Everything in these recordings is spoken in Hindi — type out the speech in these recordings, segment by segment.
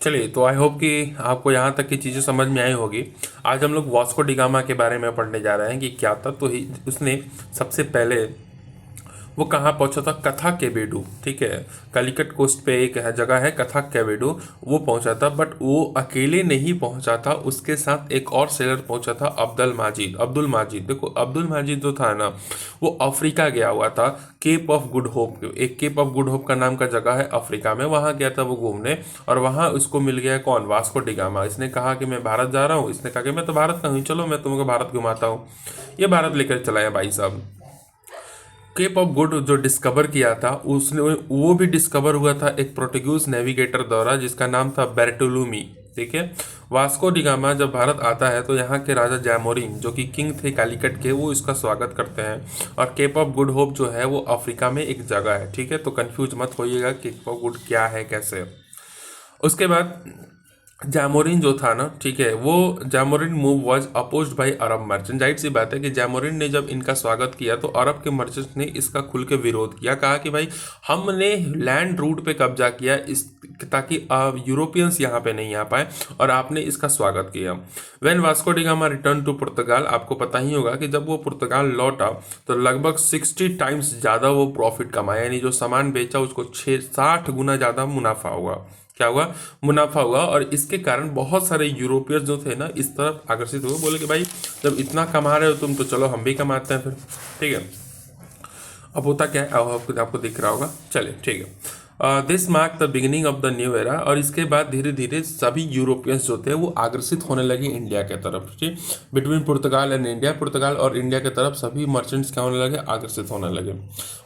चलिए, तो आई होप कि आपको यहाँ तक की चीज़ें समझ में आई होगी। आज हम लोग वास्को डी गामा के बारे में पढ़ने जा रहे हैं कि क्या था। तो उसने सबसे पहले वो कहाँ पहुंचा था? कथा केवेडू, ठीक है। कालीकट कोस्ट पे एक जगह है कथा केवेडू, वो पहुंचा था। बट वो अकेले नहीं पहुंचा था, उसके साथ एक और सेलर पहुंचा था, अब्दुल माजिद। देखो, अब्दुल माजिद जो था ना, वो अफ्रीका गया हुआ था। केप ऑफ गुड होप, एक केप ऑफ गुड होप का नाम का जगह है अफ्रीका में, वहां गया था वो घूमने। और वहां उसको मिल गया कौन? Vasco da gamma. इसने कहा कि मैं भारत जा रहा हूँ। इसने कहा कि मैं तो भारत का हूँ, चलो मैं तुमको भारत घुमाता हूँ। ये भारत लेकर चला है भाई साहब। केप ऑफ गुड जो डिस्कवर किया था, उसने वो भी डिस्कवर हुआ था एक पोर्टुगीज नेविगेटर द्वारा, जिसका नाम था बेर्टोलुमी, ठीक है। वास्को डी गामा जब भारत आता है तो यहाँ के राजा जैमोरिन, जो कि किंग थे कालीकट के, वो इसका स्वागत करते हैं। और केप ऑफ गुड होप जो है वो अफ्रीका में एक जगह है, ठीक है। तो कंफ्यूज मत होइएगा केप ऑफ गुड क्या है, कैसे। उसके बाद जैमोरिन जो था ना, ठीक है, वो Zamorin move was opposed by Arab merchant. जाहिर सी बात है कि जैमोरिन ने जब इनका स्वागत किया तो अरब के मर्चेंट्स ने इसका खुल के विरोध किया। कहा कि भाई, हमने लैंड रूट पे कब्जा किया इस, ताकि यूरोपियंस यहाँ पे नहीं आ पाए, और आपने इसका स्वागत किया। When Vasco da Gama return to Portugal, आपको पता ही होगा कि जब वो पुर्तगाल लौटा तो लगभग 60 टाइम्स ज़्यादा वो प्रॉफिट कमाया, यानी जो सामान बेचा उसको 60 गुना ज़्यादा मुनाफा हुआ। क्या हुआ? मुनाफा हुआ। और इसके कारण बहुत सारे यूरोपियंस जो थे ना, इस तरफ आकर्षित हुए। बोले कि भाई, जब इतना कमा रहे हो तुम, तो चलो हम भी कमाते हैं फिर, ठीक है। अब होता क्या है, अब आपको दिख रहा होगा। चलिए, ठीक है। This mark the beginning of the new era. और इसके बाद धीरे धीरे सभी यूरोपियंस जो थे वो आकर्षित होने लगे इंडिया के तरफ, ठीक। बिटवीन पुर्तगाल एंड इंडिया, पुर्तगाल और इंडिया के तरफ सभी मर्चेंट्स क्या होने लगे? आकर्षित होने लगे।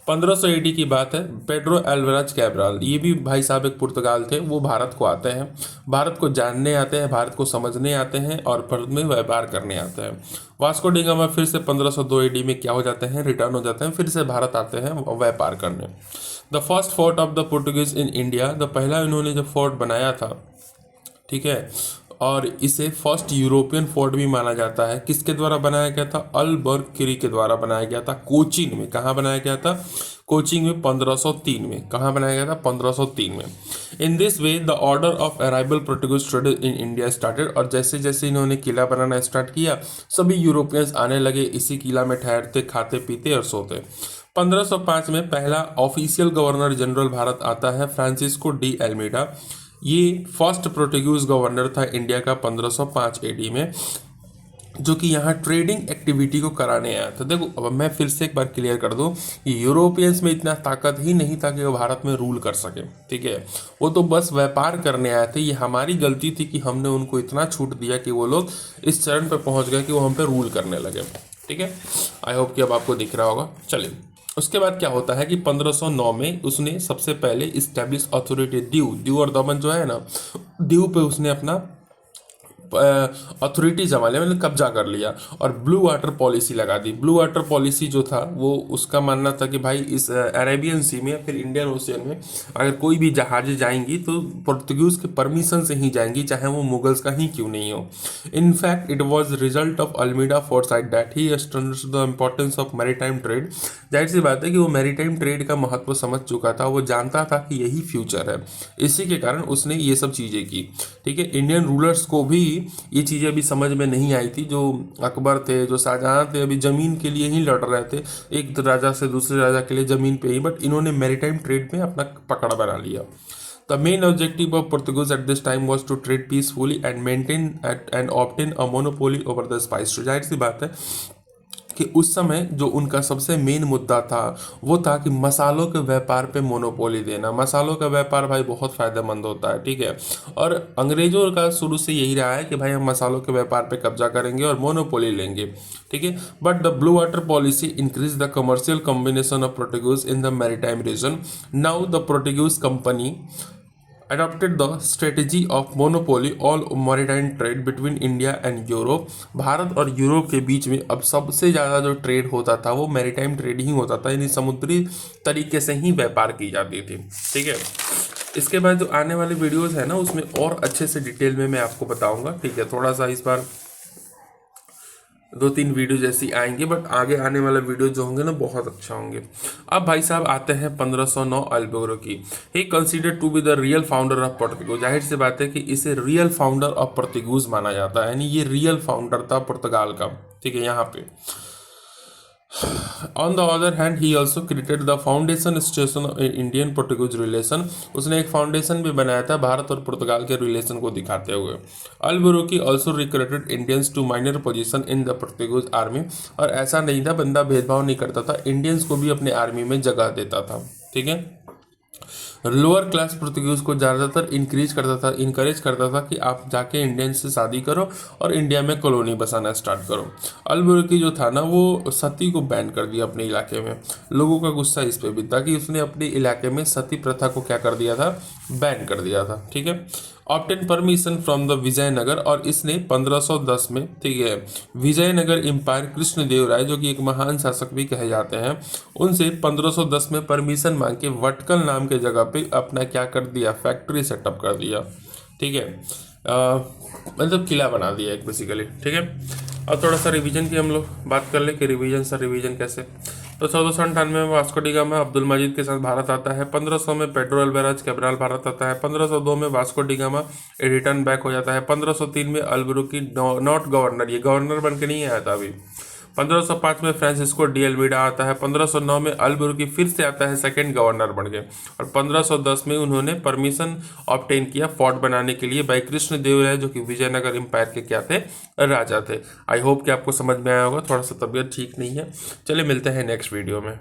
1500 एडी की बात है। पेड्रो एल्वारेज कैब्राल, ये भी भाई साहब एक पुर्तगाल थे, वो भारत को आते हैं, भारत को जानने आते हैं, भारत को समझने आते हैं, और भारत में व्यापार करने आते हैं। वास्को डी गामा फिर से 1502 एडी में क्या हो जाते हैं? रिटर्न हो जाते हैं, फिर से भारत आते हैं व्यापार करने। The first fort of the Portuguese in India, the पहला इन्होंने जो फोर्ट बनाया था, ठीक है, और इसे फर्स्ट यूरोपियन फोर्ट भी माना जाता है। किसके द्वारा बनाया गया था? अल्बर्किरी के द्वारा बनाया गया था, कोचीन में। कहाँ बनाया गया था? कोचिंग में 1503 में। कहाँ बनाया गया था? 1503 में। In this way the order of arrival Portuguese traders in India started. और जैसे जैसे इन्होंने किला बनाना स्टार्ट किया, सभी यूरोपियंस आने लगे, इसी किला में ठहरते, खाते पीते और सोते। 1505 में पहला ऑफिशियल गवर्नर जनरल भारत आता है, फ्रांसिस्को डी एल्मीडा। ये फर्स्ट पोर्टुगीज गवर्नर था इंडिया का 1505 एडी में, जो कि यहाँ ट्रेडिंग एक्टिविटी को कराने आया था। देखो, अब मैं फिर से एक बार क्लियर कर दूं कि यूरोपियंस में इतना ताकत ही नहीं था कि वो भारत में रूल कर सके, ठीक है। वो तो बस व्यापार करने आए थे। ये हमारी गलती थी कि हमने उनको इतना छूट दिया कि वो लोग इस चरण पर पहुंच गए कि वो हम पे रूल करने लगे, ठीक है। आई होप कि अब आपको दिख रहा होगा। चलिए, उसके बाद क्या होता है कि 1509 में उसने सबसे पहले इस्टेब्लिश अथॉरिटी दीव और दमन जो है ना, दीव पे उसने अपना अथॉरिटी जमा लिया, मतलब कब्जा कर लिया, और ब्लू वाटर पॉलिसी लगा दी। ब्लू वाटर पॉलिसी जो था, वो उसका मानना था कि भाई इस अरेबियन सी में या फिर इंडियन ओशियन में अगर कोई भी जहाज़ें जाएंगी तो पोर्तुगीज के परमिशन से ही जाएंगी, चाहे वो मुगल्स का ही क्यों नहीं हो। In fact it was result of Almeida foresight that he understood the importance of maritime trade. जाहिर सी बात है कि वो मैरीटाइम ट्रेड का महत्व समझ चुका था, वो जानता था कि यही फ्यूचर है, इसी के कारण उसने ये सब चीज़ें की, ठीक है। इंडियन रूलर्स को भी ये चीज़ें अभी समझ में नहीं आई थी। जो अकबर थे, जो शाहजहां थे, अभी ज़मीन के लिए ही लड़ रहे थे, एक राजा से दूसरे राजा के लिए ज़मीन पे ही। बट इन्होंने मैरीटाइम ट्रेड में अपना पकड़ बना लिया। The main objective of Portuguese at this time was to trade peacefully and maintain and obtain a monopoly over the spice. जाहिर सी बात है कि उस समय जो उनका सबसे मेन मुद्दा था वो था कि मसालों के व्यापार पे मोनोपोली देना। मसालों का व्यापार भाई बहुत फ़ायदेमंद होता है, ठीक है। और अंग्रेजों का शुरू से यही रहा है कि भाई हम मसालों के व्यापार पे कब्जा करेंगे और मोनोपोली लेंगे, ठीक है। But the blue water policy increase the commercial combination of Portuguese in the maritime region. Now the Portuguese company adopted the strategy of monopoly all maritime trade between India and Europe। Bharat और यूरोप के बीच में अब सबसे ज़्यादा जो ट्रेड होता था वो मैरीटाइम ट्रेड ही होता था, यानी समुद्री तरीके से ही व्यापार की जाती थी, ठीक है। इसके बाद जो आने वाले वीडियोस है ना, उसमें और अच्छे से डिटेल में मैं आपको बताऊंगा, ठीक है। थोड़ा सा इस बार 2-3 वीडियो जैसी आएंगे, बट आगे आने वाला वीडियो जो होंगे ना बहुत अच्छा होंगे। अब भाई साहब आते हैं 1509 Albuquerque. He considered to be the real founder of Portugal. जाहिर सी बात है कि इसे रियल फाउंडर ऑफ पोर्तुगीज माना जाता है, यानी ये रियल फाउंडर था पुर्तगाल का, ठीक है। यहाँ पे on the other hand he also created the foundation station Indian Portuguese relation. उसने एक फाउंडेशन भी बनाया था भारत और पुर्तगाल के रिलेशन को दिखाते हुए। Albuquerque also recruited Indians to minor position in the Portuguese army. और ऐसा नहीं था, बंदा भेदभाव नहीं करता था, इंडियंस को भी अपने आर्मी में जगह देता था, ठीक है। लोअर क्लास पोर्तुगीज को ज़्यादातर इनकरेज करता था कि आप जाके इंडियन से शादी करो और इंडिया में कॉलोनी बसाना स्टार्ट करो। अल्बुकर्क जो था ना, वो सती को बैन कर दिया अपने इलाके में। लोगों का गुस्सा इस पे भी था कि उसने अपने इलाके में सती प्रथा को क्या कर दिया था, बैन कर दिया था, ठीक है। Obtain permission from the Vijayanagar, और इसने 1510 में, ठीक है, विजयनगर एम्पायर कृष्णदेव राय जो कि एक महान शासक भी कहे जाते हैं, उनसे 1510 में परमिशन मांग के वटकल नाम के जगह पे अपना क्या कर दिया, फैक्ट्री सेटअप कर दिया, ठीक है। मतलब किला बना दिया एक बेसिकली, ठीक है। अब थोड़ा सा रिवीजन की हम लोग बात कर ले कि रिवीजन कैसे। तो 1498 में वास्को डी गामा अब्दुल मजीद के साथ भारत आता है। 1500 में पेड्रो अल्वारेज कैब्राल भारत आता है। 1502 में Vasco da Gama return back हो जाता है। 1503 में अल्बुकर्क नॉट गवर्नर, ये गवर्नर बन के नहीं आया था अभी। 1505 में फ्रांसिस्को डी अल्मीडा आता है। 1509 में अल्बुकर्क फिर से आता है सेकंड गवर्नर बन के। और 1510 में उन्होंने परमिशन ऑब्टेन किया फोर्ट बनाने के लिए बाई कृष्णदेव राय जो कि विजयनगर एम्पायर के क्या थे, राजा थे। आई होप कि आपको समझ में आया होगा। थोड़ा सा तबीयत ठीक नहीं है। चलिए मिलते हैं नेक्स्ट वीडियो में।